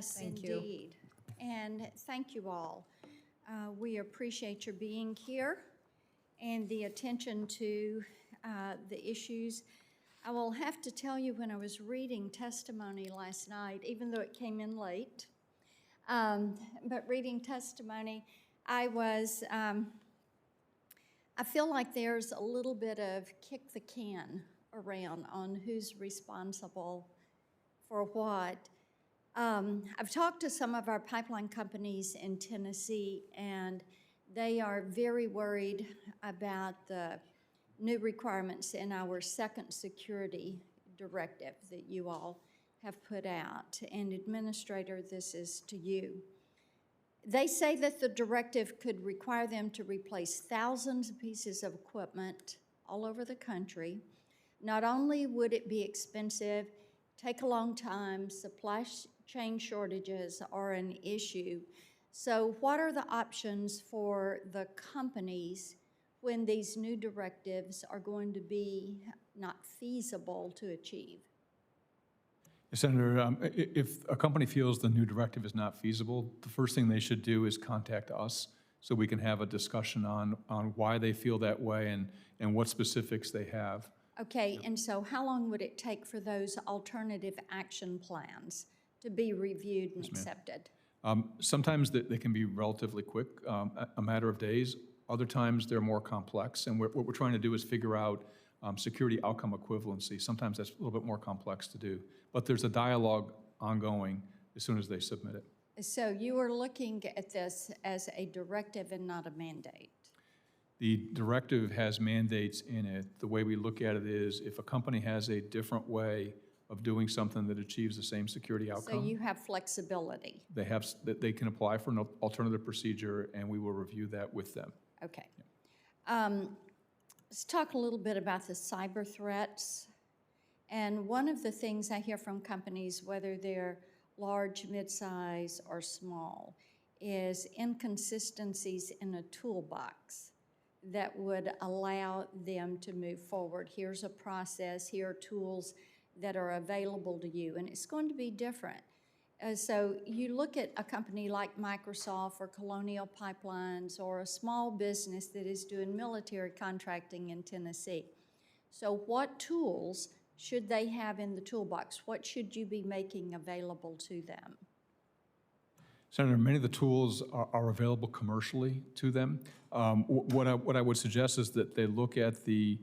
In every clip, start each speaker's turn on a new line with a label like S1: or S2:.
S1: Yes,
S2: Thank you.
S1: indeed. And thank you all. We appreciate your being here and the attention to the issues. I will have to tell you, when I was reading testimony last night, even though it came in late, but reading testimony, I feel like there's a little bit of kick the can around on who's responsible for what. I've talked to some of our pipeline companies in Tennessee, and they are very worried about the new requirements in our second security directive that you all have put out. And Administrator, this is to you. They say that the directive could require them to replace thousands of pieces of equipment all over the country. Not only would it be expensive, take a long time, supply chain shortages are an issue. So what are the options for the companies when these new directives are going to be not feasible to achieve?
S3: Senator, if a company feels the new directive is not feasible, the first thing they should do is contact us so we can have a discussion on why they feel that way and what specifics they have.
S1: Okay, and so how long would it take for those alternative action plans to be reviewed and accepted?
S3: Sometimes they can be relatively quick, a matter of days. Other times they're more complex, and what we're trying to do is figure out security outcome equivalency. Sometimes that's a little bit more complex to do, but there's a dialogue ongoing as soon as they submit it.
S1: So you are looking at this as a directive and not a mandate?
S3: The directive has mandates in it. The way we look at it is if a company has a different way of doing something that achieves the same security outcome.
S1: So you have flexibility?
S3: They can apply for an alternative procedure, and we will review that with them.
S1: Okay. Let's talk a little bit about the cyber threats. And one of the things I hear from companies, whether they're large, mid-size, or small, is inconsistencies in a toolbox that would allow them to move forward. Here's a process, here are tools that are available to you, and it's going to be different. So you look at a company like Microsoft or Colonial Pipelines or a small business that is doing military contracting in Tennessee. So what tools should they have in the toolbox? What should you be making available to them?
S3: Senator, many of the tools are available commercially to them. What I would suggest is that they look at the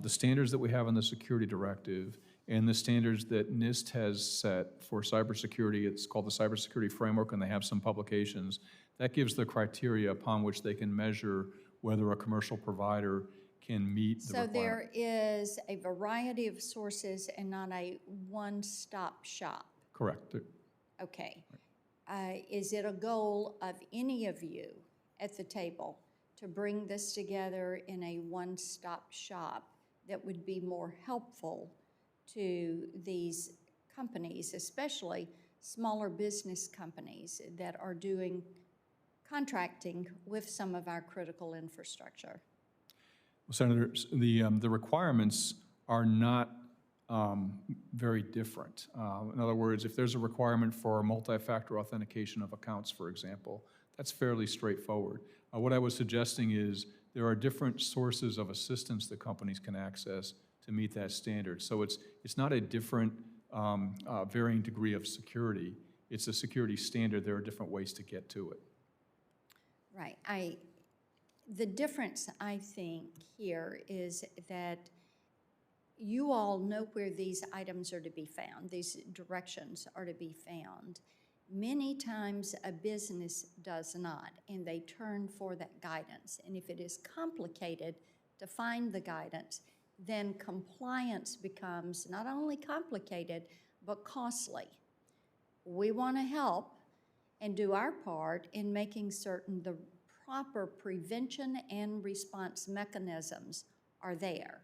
S3: standards that we have in the security directive and the standards that NIST has set for cybersecurity. It's called the Cybersecurity Framework, and they have some publications. That gives the criteria upon which they can measure whether a commercial provider can meet the requirement.
S1: So there is a variety of sources and not a one-stop shop?
S3: Correct.
S1: Okay. Is it a goal of any of you at the table to bring this together in a one-stop shop that would be more helpful to these companies, especially smaller business companies that are doing contracting with some of our critical infrastructure?
S3: Well, Senator, the requirements are not very different. In other words, if there's a requirement for multi-factor authentication of accounts, for example, that's fairly straightforward. What I was suggesting is there are different sources of assistance that companies can access to meet that standard. So it's not a different varying degree of security. It's a security standard. There are different ways to get to it.
S1: Right. The difference, I think, here is that you all know where these items are to be found, these directions are to be found. Many times a business does not, and they turn for that guidance. And if it is complicated to find the guidance, then compliance becomes not only complicated, but costly. We want to help and do our part in making certain the proper prevention and response mechanisms are there.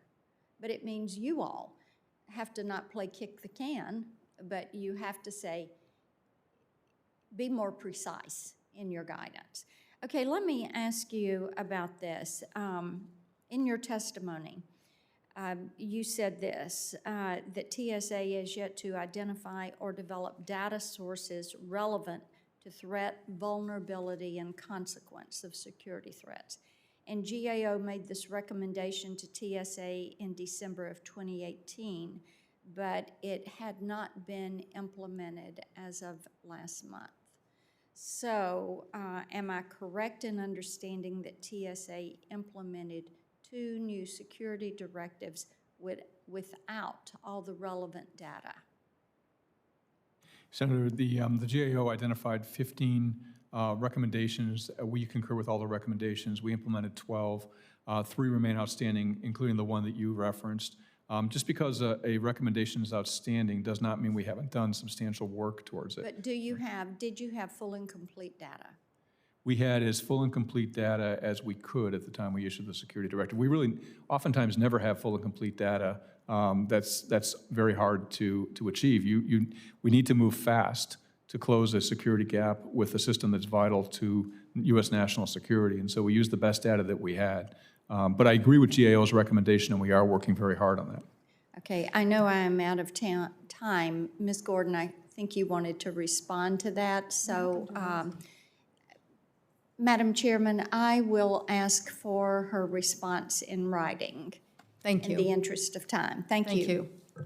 S1: But it means you all have to not play kick the can, but you have to say, be more precise in your guidance. Okay, let me ask you about this. In your testimony, You said this, that TSA is yet to identify or develop data sources relevant to threat, vulnerability, and consequence of security threats. And GAO made this recommendation to TSA in December of 2018, but it had not been implemented as of last month. So, am I correct in understanding that TSA implemented 2 new security directives without all the relevant data?
S3: Senator, the GAO identified 15 recommendations. We concur with all the recommendations. We implemented 12. 3 remain outstanding, including the one that you referenced. Just because a recommendation is outstanding does not mean we haven't done substantial work towards it.
S1: But did you have full and complete data?
S3: We had as full and complete data as we could at the time we issued the security directive. We really oftentimes never have full and complete data. That's very hard to achieve. We need to move fast to close a security gap with a system that's vital to U.S. national security, and so we used the best data that we had. But I agree with GAO's recommendation, and we are working very hard on that.
S1: Okay, I know I am out of time. Ms. Gordon, I think you wanted to respond to that, so Madam Chairman, I will ask for her response in writing.
S2: Thank
S1: In the
S2: you.
S1: interest of time. Thank you.
S2: Thank you.